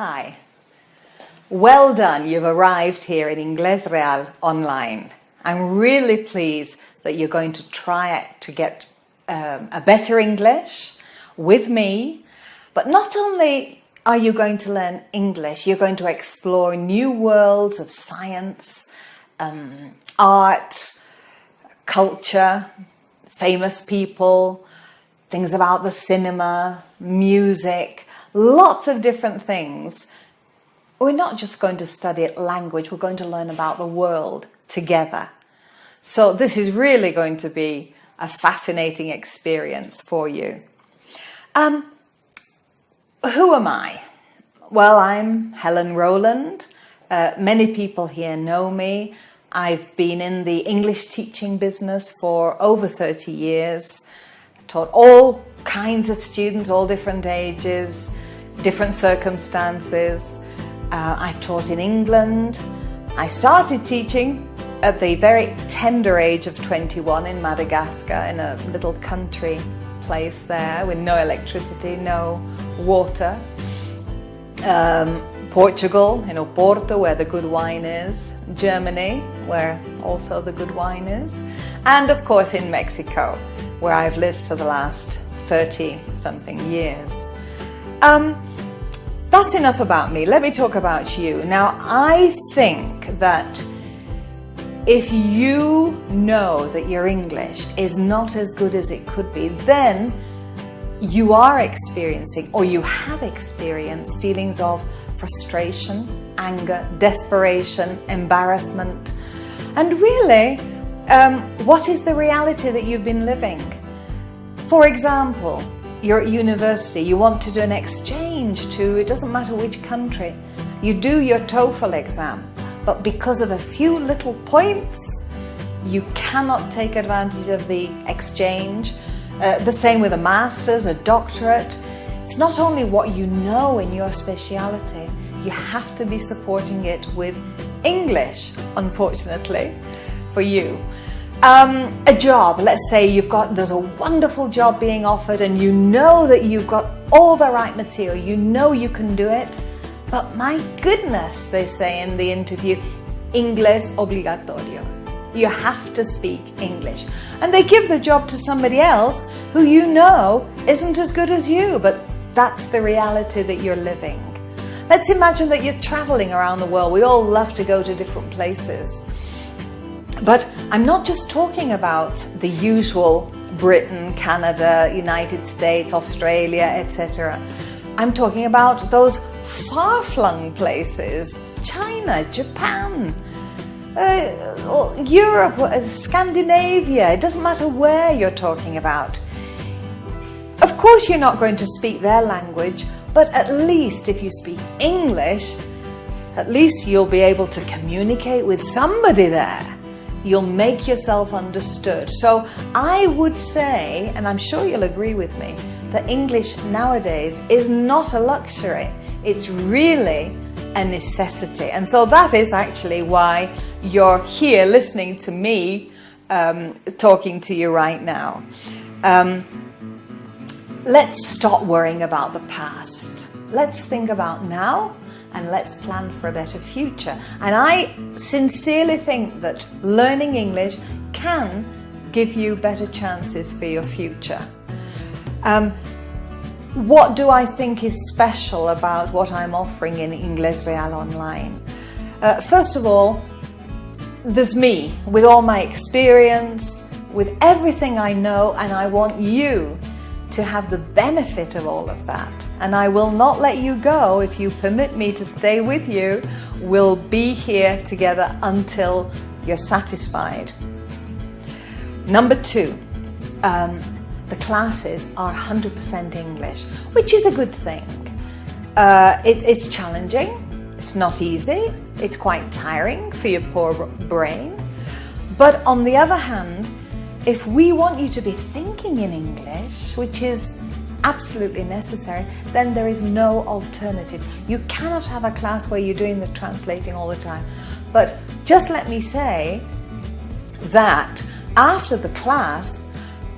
Hi. Well done, you've arrived here in Inglés Real online. I'm really pleased that you're going to try to get a better English with me. But not only are you going to learn English, you're going to explore new worlds of science, art, culture, famous people, things about the cinema, music, lots of different things. We're not just going to study language, we're going to learn about the world together. So this is really going to be a fascinating experience for you. Who am I? Well, I'm Helen Rowland. Many people here know me. I've been in the English teaching business for over 30 years. I taught all kinds of students, all different ages, different circumstances. I've taught in England. I started teaching at the very tender age of 21 in Madagascar, in a little country place there with no electricity, no water. Portugal, Porto, where the good wine is. Germany, where also the good wine is. And of course in Mexico, where I've lived for the last 30-something years. That's enough about me. Let me talk about you. Now, I think that if you know that your English is not as good as it could be, then you are experiencing, or you have experienced, feelings of frustration, anger, desperation, embarrassment. And really, what is the reality that you've been living? For example, you're at university, you want to do an exchange to, it doesn't matter which country. You do your TOEFL exam, but because of a few little points, you cannot take advantage of the exchange. The same with a master's, a doctorate. It's not only what you know in your speciality, you have to be supporting it with English, unfortunately, for you. A job, let's say there's a wonderful job being offered and you know that you've got all the right material, you know you can do it, but my goodness, they say in the interview, Inglés obligatorio. You have to speak English. And they give the job to somebody else who you know isn't as good as you, but that's the reality that you're living. Let's imagine that you're traveling around the world. We all love to go to different places. But I'm not just talking about the usual Britain, Canada, United States, Australia, etc. I'm talking about those far-flung places, China, Japan, Europe, Scandinavia. It doesn't matter where you're talking about. Of course you're not going to speak their language, but at least if you speak English, at least you'll be able to communicate with somebody there. You'll make yourself understood. So I would say, and I'm sure you'll agree with me, that English nowadays is not a luxury. It's really a necessity. And so that is actually why you're here listening to me talking to you right now. Let's stop worrying about the past. Let's think about now. And let's plan for a better future. And I sincerely think that learning English can give you better chances for your future. What do I think is special about what I'm offering in Inglés Real Online? First of all, there's me with all my experience, with everything I know, and I want you to have the benefit of all of that. And I will not let you go if you permit me to stay with you. We'll be here together until you're satisfied. Number 2, the classes are 100% English, which is a good thing. It's challenging, it's not easy, it's quite tiring for your poor brain. But on the other hand, if we want you to be thinking in English, which is absolutely necessary, then there is no alternative. You cannot have a class where you're doing the translating all the time. But just let me say that after the class,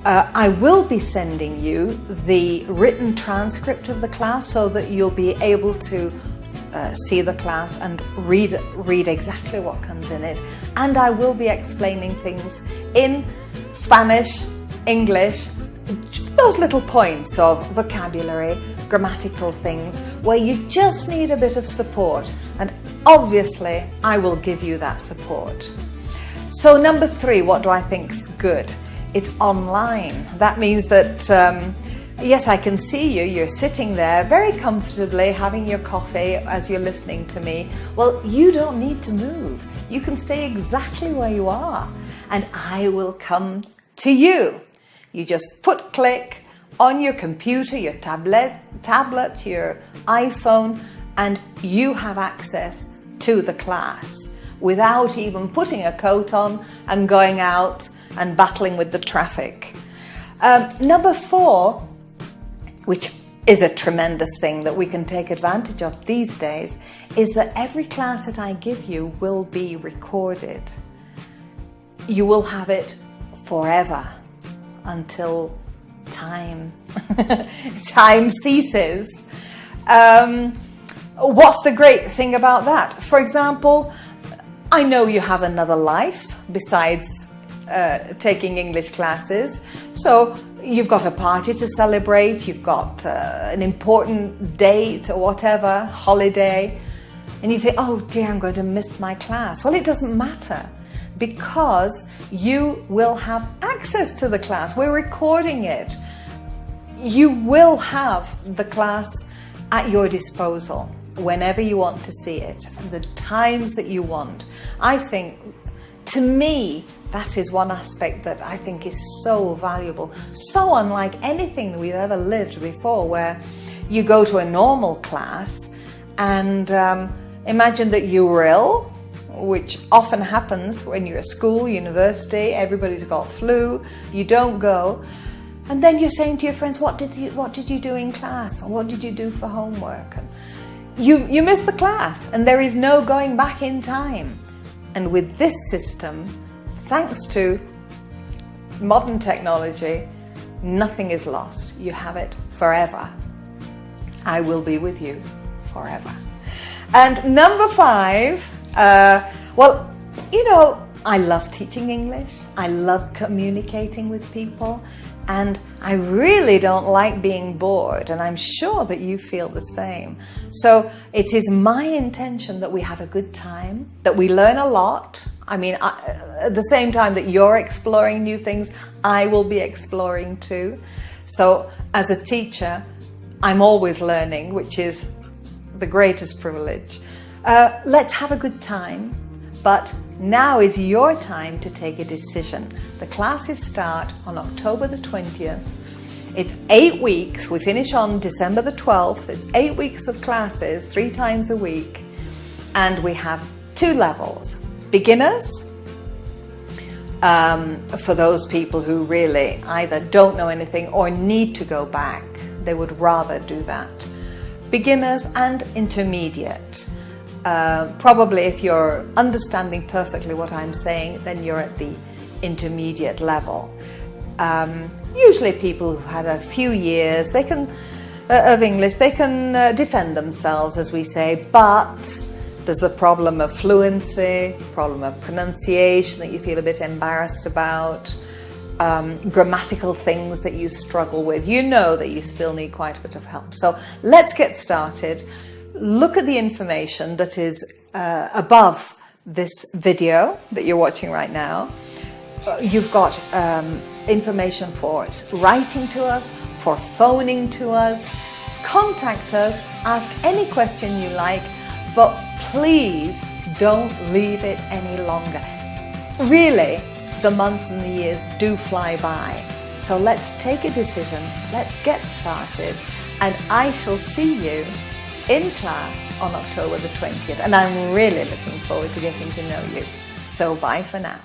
I will be sending you the written transcript of the class so that you'll be able to see the class and read exactly what comes in it. And I will be explaining things in Spanish, English, those little points of vocabulary, grammatical things where you just need a bit of support, and obviously I will give you that support. So number 3, what do I think's good? It's online. That means that yes, I can see you, you're sitting there very comfortably having your coffee as you're listening to me. Well, you don't need to move. You can stay exactly where you are and I will come to you. You just put click on your computer, your tablet, your iPhone, and you have access to the class without even putting a coat on and going out and battling with the traffic. Number 4, which is a tremendous thing that we can take advantage of these days, is that every class that I give you will be recorded. You will have it forever until time ceases. What's the great thing about that? For example, I know you have another life besides taking English classes. So you've got a party to celebrate, you've got an important date or whatever, holiday, and you think, oh dear, I'm going to miss my class. Well, it doesn't matter because you will have access to the class. We're recording it. You will have the class at your disposal whenever you want to see it, the times that you want. I think, to me, that is one aspect that I think is so valuable, so unlike anything that we've ever lived before, where you go to a normal class and imagine that you were ill, which often happens when you're at school, university, everybody's got flu, you don't go, and then you're saying to your friends, what did you do in class? Or what did you do for homework? And you miss the class and there is no going back in time. And with this system, thanks to modern technology, nothing is lost. You have it forever. I will be with you forever. And number 5, well, you know, I love teaching English. I love communicating with people. And I really don't like being bored, and I'm sure that you feel the same. So it is my intention that we have a good time, that we learn a lot. I mean, at the same time that you're exploring new things, I will be exploring too. So as a teacher, I'm always learning, which is the greatest privilege. Let's have a good time, but now is your time to take a decision. The classes start on October the 20th. It's 8 weeks. We finish on December the 12th. It's 8 weeks of classes, 3 times a week. And we have 2 levels. Beginners, for those people who really either don't know anything or need to go back. They would rather do that. Beginners and intermediate. Probably if you're understanding perfectly what I'm saying, then you're at the intermediate level. Usually people who've had a few years of English, they can defend themselves, as we say, but there's the problem of fluency, problem of pronunciation that you feel a bit embarrassed about, grammatical things that you struggle with. You know that you still need quite a bit of help. So let's get started. Look at the information that is above this video that you're watching right now. You've got information for writing to us, for phoning to us. Contact us, ask any question you like, but please don't leave it any longer. Really, the months and the years do fly by. So let's take a decision, let's get started, and I shall see you in class on October the 20th, and I'm really looking forward to getting to know you. So bye for now.